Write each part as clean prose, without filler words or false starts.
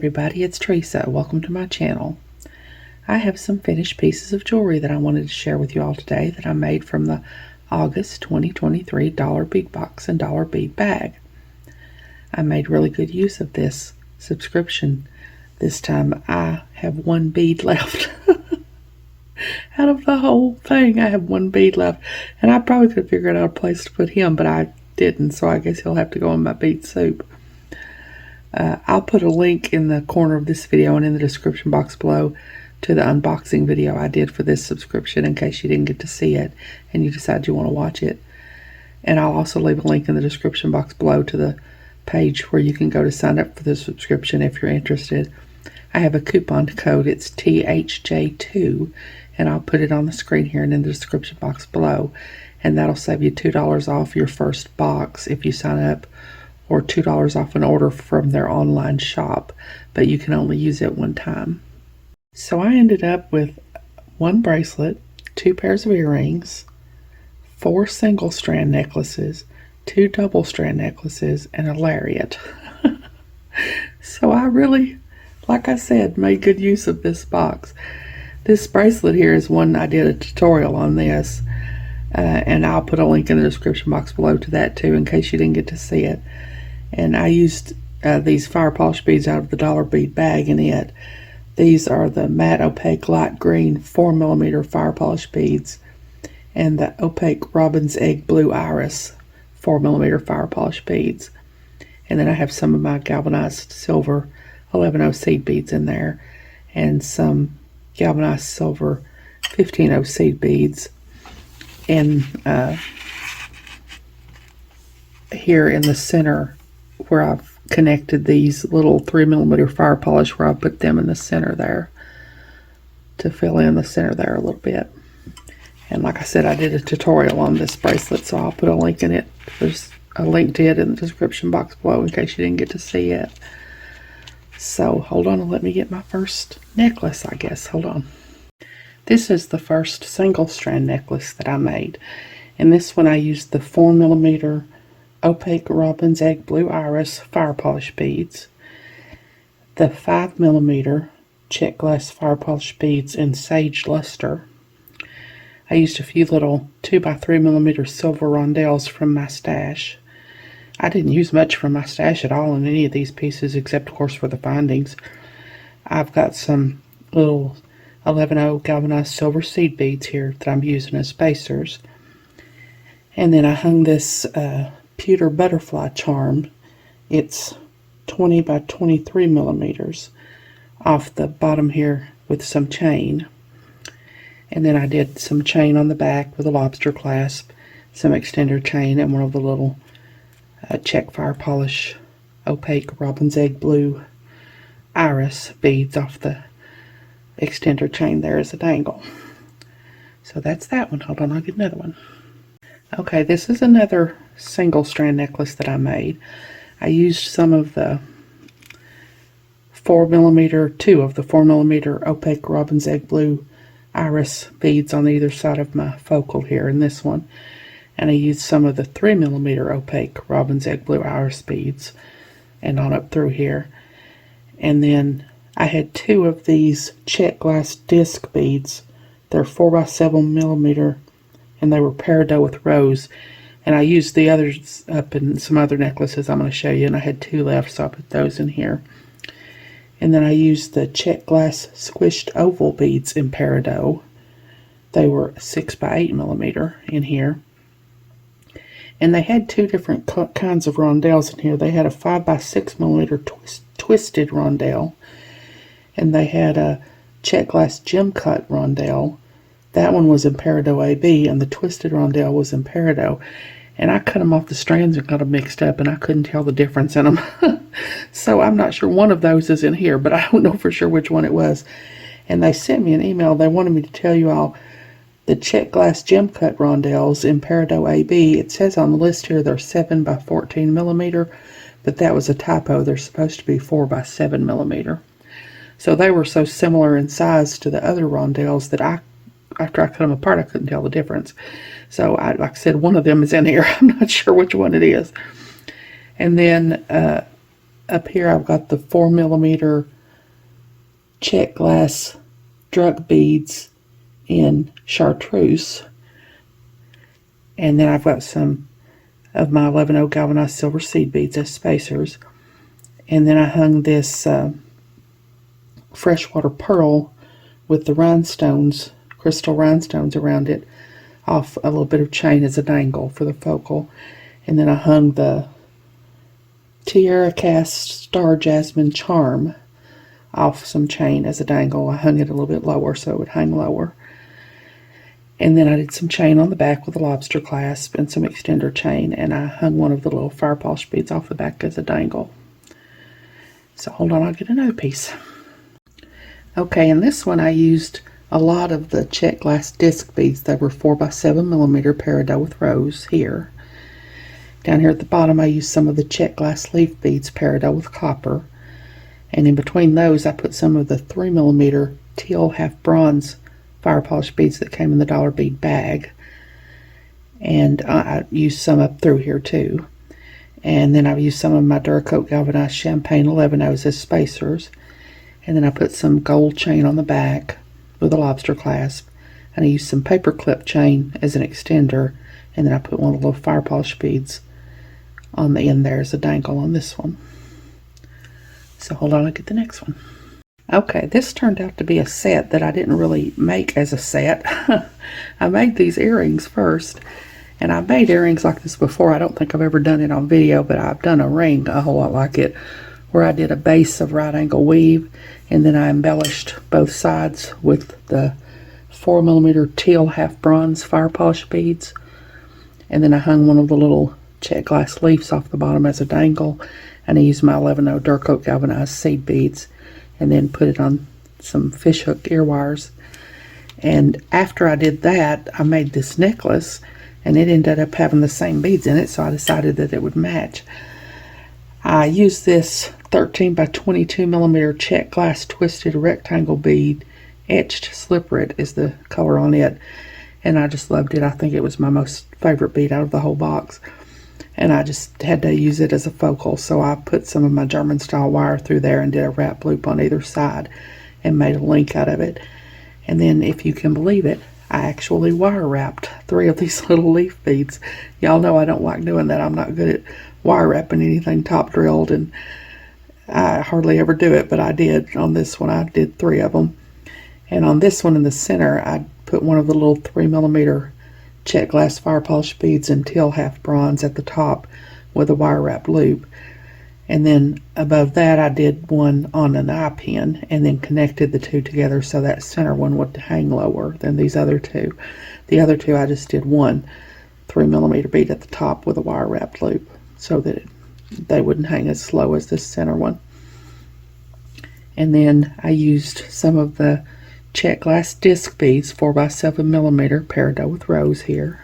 everybody, it's Teresa. Welcome to my channel. I have some finished pieces of jewelry that I wanted to share with you all today that I made from the August 2023 Dollar Bead Box and Dollar Bead Bag. I made really good use of this subscription this time. I have one bead left. Out of the whole thing, I have one bead left. And I probably could have figured out a place to put him, but I didn't, so I guess he'll have to go in my bead soup. I'll put a link in the corner of this video and in the description box below to the unboxing video I did for this subscription in case you didn't get to see it and you decide you want to watch it. And I'll also leave a link in the description box below to the page where you can go to sign up for the subscription if you're interested. I have a coupon code. It's THJ2, and I'll put it on the screen here and in the description box below. And that'll save you $2 off your first box if you sign up, or $2 off an order from their online shop, but you can only use it one time. So I ended up with one bracelet, 2 pairs of earrings, 4 single-strand necklaces, 2 double-strand necklaces, and a lariat. So I really, like I said, made good use of this box. This bracelet here is one I did a tutorial on this, and I'll put a link in the description box below to that too in case you didn't get to see it. And I used these fire polish beads out of the Dollar Bead Bag in it. These are the matte opaque light green 4mm fire polish beads and the opaque robin's egg blue iris 4mm fire polish beads. And then I have some of my galvanized silver 11-0 seed beads in there and some galvanized silver 15-0 seed beads. And here in the center where I've connected these little 3mm fire polish, where I put them in the center there to fill in the center there a little bit. And like I said, I did a tutorial on this bracelet, so I'll put a link in it. There's a link to it in the description box below in case you didn't get to see it. So hold on and let me get my first necklace, I guess. Hold on. This is the first single strand necklace that I made. And this one I used the 4mm opaque robin's egg blue iris fire polish beads, the 5mm check glass fire polish beads in sage luster. I used a few little 2x3mm silver rondelles from my stash. I didn't use much from my stash at all in any of these pieces except of course for the findings. I've got some little 11-0 galvanized silver seed beads here that I'm using as spacers. And then I hung this pewter butterfly charm. It's 20x23mm off the bottom here with some chain. And then I did some chain on the back with a lobster clasp, some extender chain, and one of the little check fire polish opaque robin's egg blue iris beads off the extender chain there as a dangle. So that's that one. Hold on, I'll get another one. Okay, this is another single strand necklace that I made. I used some of the 2 of the 4mm opaque robin's egg blue iris beads on either side of my focal here in this one. And I used some of the 3mm opaque robin's egg blue iris beads and on up through here. And then I had 2 of these check glass disc beads. They're 4x7mm and they were peridot with rose. And I used the others up in some other necklaces I'm going to show you, and I had 2 left, so I put those in here. And then I used the check glass squished oval beads in peridot. They were 6x8mm in here. And they had 2 different kinds of rondelles in here. They had a 5x6mm twisted rondelle, and they had a check glass gem cut rondelle. That one was in peridot AB, and the twisted rondelle was in peridot. And I cut them off the strands and got them mixed up, and I couldn't tell the difference in them. So I'm not sure one of those is in here, but I don't know for sure which one it was. And they sent me an email. They wanted me to tell you all the check glass gem cut rondelles in peridot AB. It says on the list here they're 7x14mm, but that was a typo. They're supposed to be 4x7mm. So they were so similar in size to the other rondelles that after I cut them apart, I couldn't tell the difference. So, like I said, one of them is in here. I'm not sure which one it is. And then up here I've got the 4mm check glass drug beads in chartreuse. And then I've got some of my 11-0 galvanized silver seed beads as spacers. And then I hung this freshwater pearl with the rhinestones, crystal rhinestones around it, off a little bit of chain as a dangle for the focal. And then I hung the Tiara Cast Star Jasmine Charm off some chain as a dangle. I hung it a little bit lower so it would hang lower. And then I did some chain on the back with a lobster clasp and some extender chain, and I hung one of the little fire polish beads off the back as a dangle. So hold on, I'll get another piece. Okay, in this one I used a lot of the check glass disc beads that were 4x7mm peridot with rose here. Down here at the bottom I used some of the check glass leaf beads peridot with copper. And in between those I put some of the 3mm teal half bronze fire polish beads that came in the dollar bead bag. And I used some up through here too. And then I've used some of my Duracoat galvanized champagne 11-0s as spacers. And then I put some gold chain on the back with a lobster clasp. And I used some paper clip chain as an extender. And then I put one of the little fire polish beads on the end there as a dangle on this one. So hold on, I'll get the next one. Okay, this turned out to be a set that I didn't really make as a set. I made these earrings first, and I've made earrings like this before. I don't think I've ever done it on video, but I've done a ring a whole lot like it, where I did a base of right angle weave, and then I embellished both sides with the 4mm teal half bronze fire polish beads, and then I hung one of the little check glass leaves off the bottom as a dangle, and I used my 11-0 Duracoat galvanized seed beads, and then put it on some fishhook ear wires. And after I did that, I made this necklace, and it ended up having the same beads in it, so I decided that it would match. I used this 13x22mm check glass twisted rectangle bead, etched slipperit is the color on it, and I just loved it. I think it was my most favorite bead out of the whole box. And I just had to use it as a focal, so I put some of my German style wire through there and did a wrap loop on either side and made a link out of it. And then, if you can believe it, I actually wire wrapped 3 of these little leaf beads. Y'all know I don't like doing that. I'm not good at wire wrapping anything top drilled, and I hardly ever do it, but I did on this one. I did 3 of them. And on this one in the center, I put one of the little 3mm check glass fire polish beads in teal half bronze at the top with a wire wrap loop. And then above that I did one on an eye pin and then connected the two together so that center one would hang lower than these other two. The other two I just did one 3mm bead at the top with a wire wrap loop so that they wouldn't hang as low as this center one. And then I used some of the check glass disc beads 4x7mm peridot with rose here,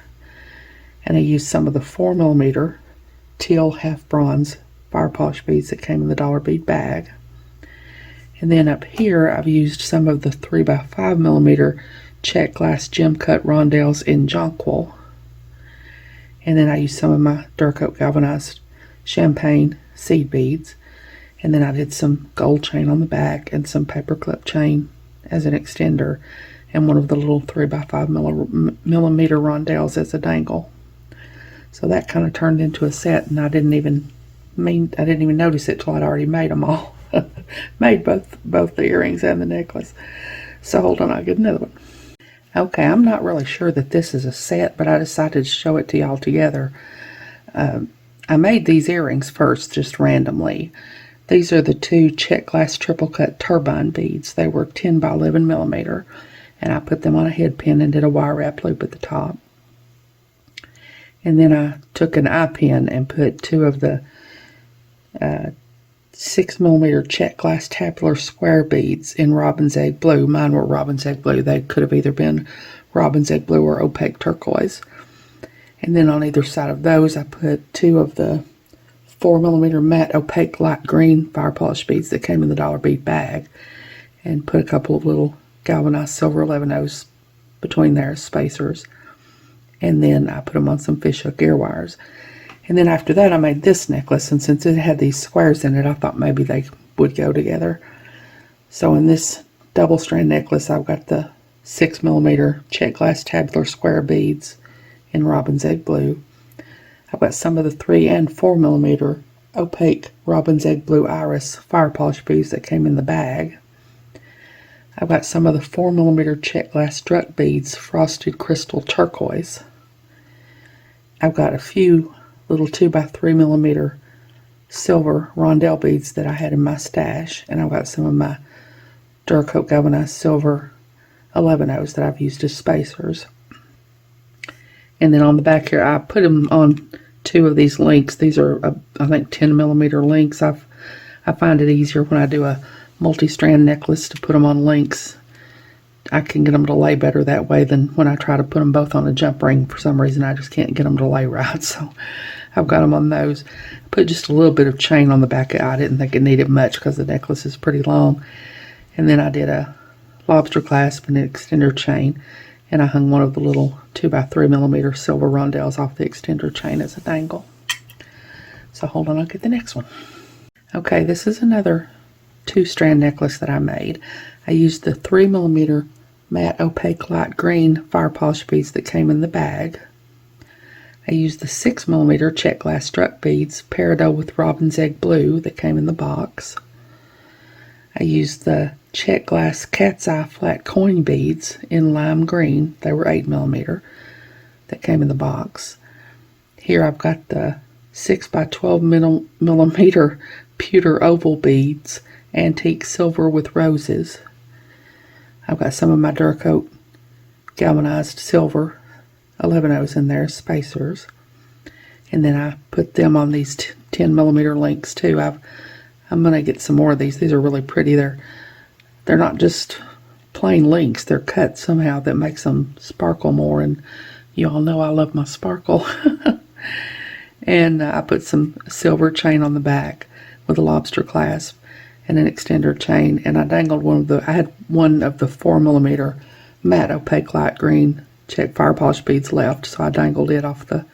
and I used some of the 4mm teal half bronze fire polish beads that came in the dollar bead bag. And then up here I've used some of the 3x5mm check glass gem cut rondelles in jonquil, and then I used some of my Duracoat galvanized champagne seed beads, and then I did some gold chain on the back and some paper clip chain as an extender, and one of the little 3x5mm rondelles as a dangle. So that kind of turned into a set, and I didn't even notice it till I'd already made them all. Made both the earrings and the necklace. So hold on, I'll get another one. Okay, I'm not really sure that this is a set, but I decided to show it to y'all together. I made these earrings first, just randomly. These are the 2 check glass triple cut turbine beads. They were 10x11mm, and I put them on a head pin and did a wire wrap loop at the top. And then I took an eye pin and put 2 of the 6mm check glass tabular square beads in robin's egg blue. Mine were robin's egg blue. They could have either been robin's egg blue or opaque turquoise. And then on either side of those I put 2 of the 4mm matte opaque light green fire polish beads that came in the dollar bead bag, and put a couple of little galvanized silver 11-0s between there as spacers. And then I put them on some fishhook ear wires. And then after that I made this necklace, and since it had these squares in it, I thought maybe they would go together. So in this double strand necklace, I've got the 6mm check glass tabular square beads in robin's egg blue. I've got some of the 3 and 4mm opaque robin's egg blue iris fire polish beads that came in the bag. I've got some of the 4mm check glass struck beads, frosted crystal turquoise. I've got a few little 2x3mm silver rondelle beads that I had in my stash, and I've got some of my Duracoat galvanized silver 11-0s that I've used as spacers. And then on the back here, I put them on 2 of these links. These are, I think, 10mm links. I find it easier when I do a multi-strand necklace to put them on links. I can get them to lay better that way than when I try to put them both on a jump ring. For some reason, I just can't get them to lay right. So I've got them on those. I put just a little bit of chain on the back. I didn't think it needed much because the necklace is pretty long. And then I did a lobster clasp and an extender chain, and I hung one of the little 2x3mm silver rondelles off the extender chain as a dangle. So hold on, I'll get the next one. Okay, this is another 2-strand necklace that I made. I used the 3mm matte opaque light green fire polish beads that came in the bag. I used the 6mm check glass struck beads peridot with robin's egg blue that came in the box. I used the check glass cat's eye flat coin beads in lime green. They were 8mm that came in the box. Here I've got the 6x12mm pewter oval beads, antique silver with roses. I've got some of my Duracoat galvanized silver 11-0s in there, spacers. And then I put them on these 10mm links too. I'm going to get some more of these. These are really pretty. They're not just plain links. They're cut somehow that makes them sparkle more. And you all know I love my sparkle. And I put some silver chain on the back with a lobster clasp and an extender chain. And I dangled I had one of the 4mm matte opaque light green check fire polish beads left. So I dangled it off the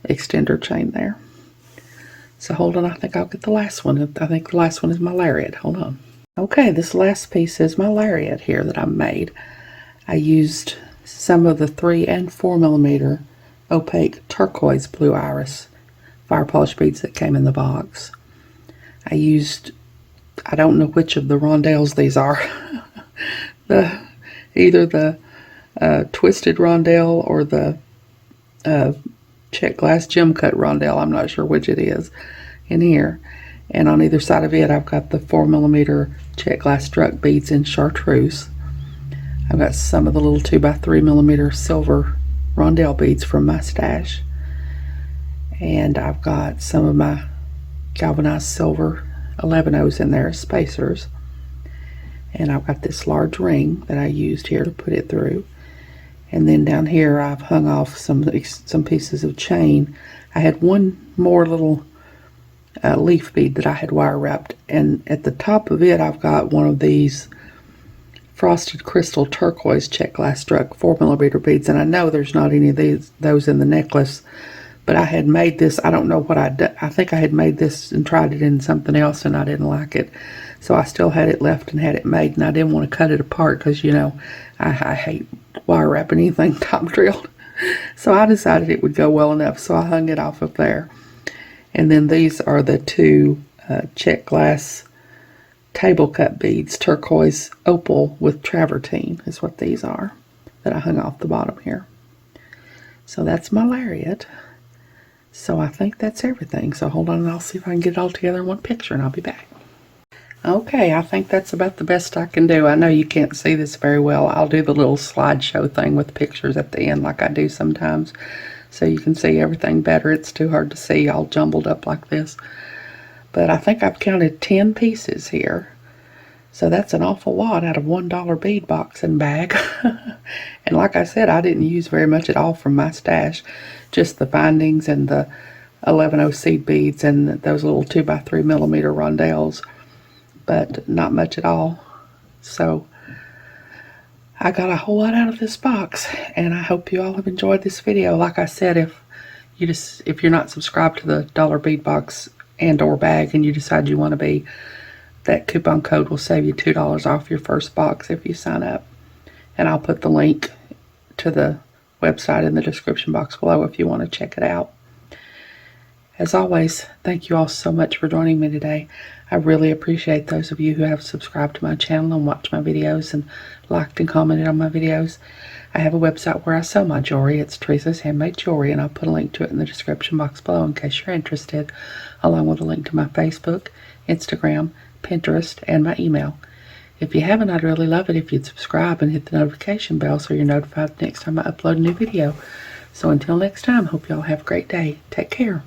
extender chain there. So hold on, I think I'll get the last one. I think the last one is my Lariat. Hold on. Okay, this last piece is my Lariat here that I made. I used some of the 3 and 4mm opaque turquoise blue iris fire polish beads that came in the box. I used, I don't know which of the rondelles these are. Either the twisted rondelle or the check glass gem cut rondelle. I'm not sure which it is in here. And on either side of it, I've got the 4mm check glass struck beads in chartreuse. I've got some of the little 2x3mm silver rondelle beads from my stash. And I've got some of my galvanized silver 11-0s in there, spacers. And I've got this large ring that I used here to put it through. And then down here I've hung off some pieces of chain. I had one more little leaf bead that I had wire wrapped, and at the top of it I've got one of these frosted crystal turquoise check glass struck 4mm beads. And I know there's not any of those in the necklace, but I had made this. I don't know what I think I had made this and tried it in something else and I didn't like it, so I still had it left and had it made, and I didn't want to cut it apart because, you know, I hate wire wrapping anything top drilled. So I decided it would go well enough, so I hung it off of there. And then these are the 2 check glass table cut beads, turquoise opal with travertine is what these are, that I hung off the bottom here. So that's my Lariat. So I think that's everything. So hold on and I'll see if I can get it all together in one picture, and I'll be back. Okay, I think that's about the best I can do. I know you can't see this very well. I'll do the little slideshow thing with pictures at the end like I do sometimes, so you can see everything better. It's too hard to see all jumbled up like this. But I think I've counted 10 pieces here. So that's an awful lot out of $1 bead box and bag. And like I said, I didn't use very much at all from my stash. Just the bindings and the 11-0 seed beads and those little 2x3mm rondelles. But not much at all. So I got a whole lot out of this box, and I hope you all have enjoyed this video. Like I said, if if you're not subscribed to the dollar bead box and or bag and you decide you want to be, that coupon code will save you $2 off your first box if you sign up. And I'll put the link to the website in the description box below if you want to check it out. As always, thank you all so much for joining me today. I really appreciate those of you who have subscribed to my channel and watched my videos and liked and commented on my videos. I have a website where I sell my jewelry. It's Teresa's Handmade Jewelry, and I'll put a link to it in the description box below in case you're interested, along with a link to my Facebook, Instagram, Pinterest, and my email. If you haven't, I'd really love it if you'd subscribe and hit the notification bell so you're notified next time I upload a new video. So until next time, hope y'all have a great day. Take care.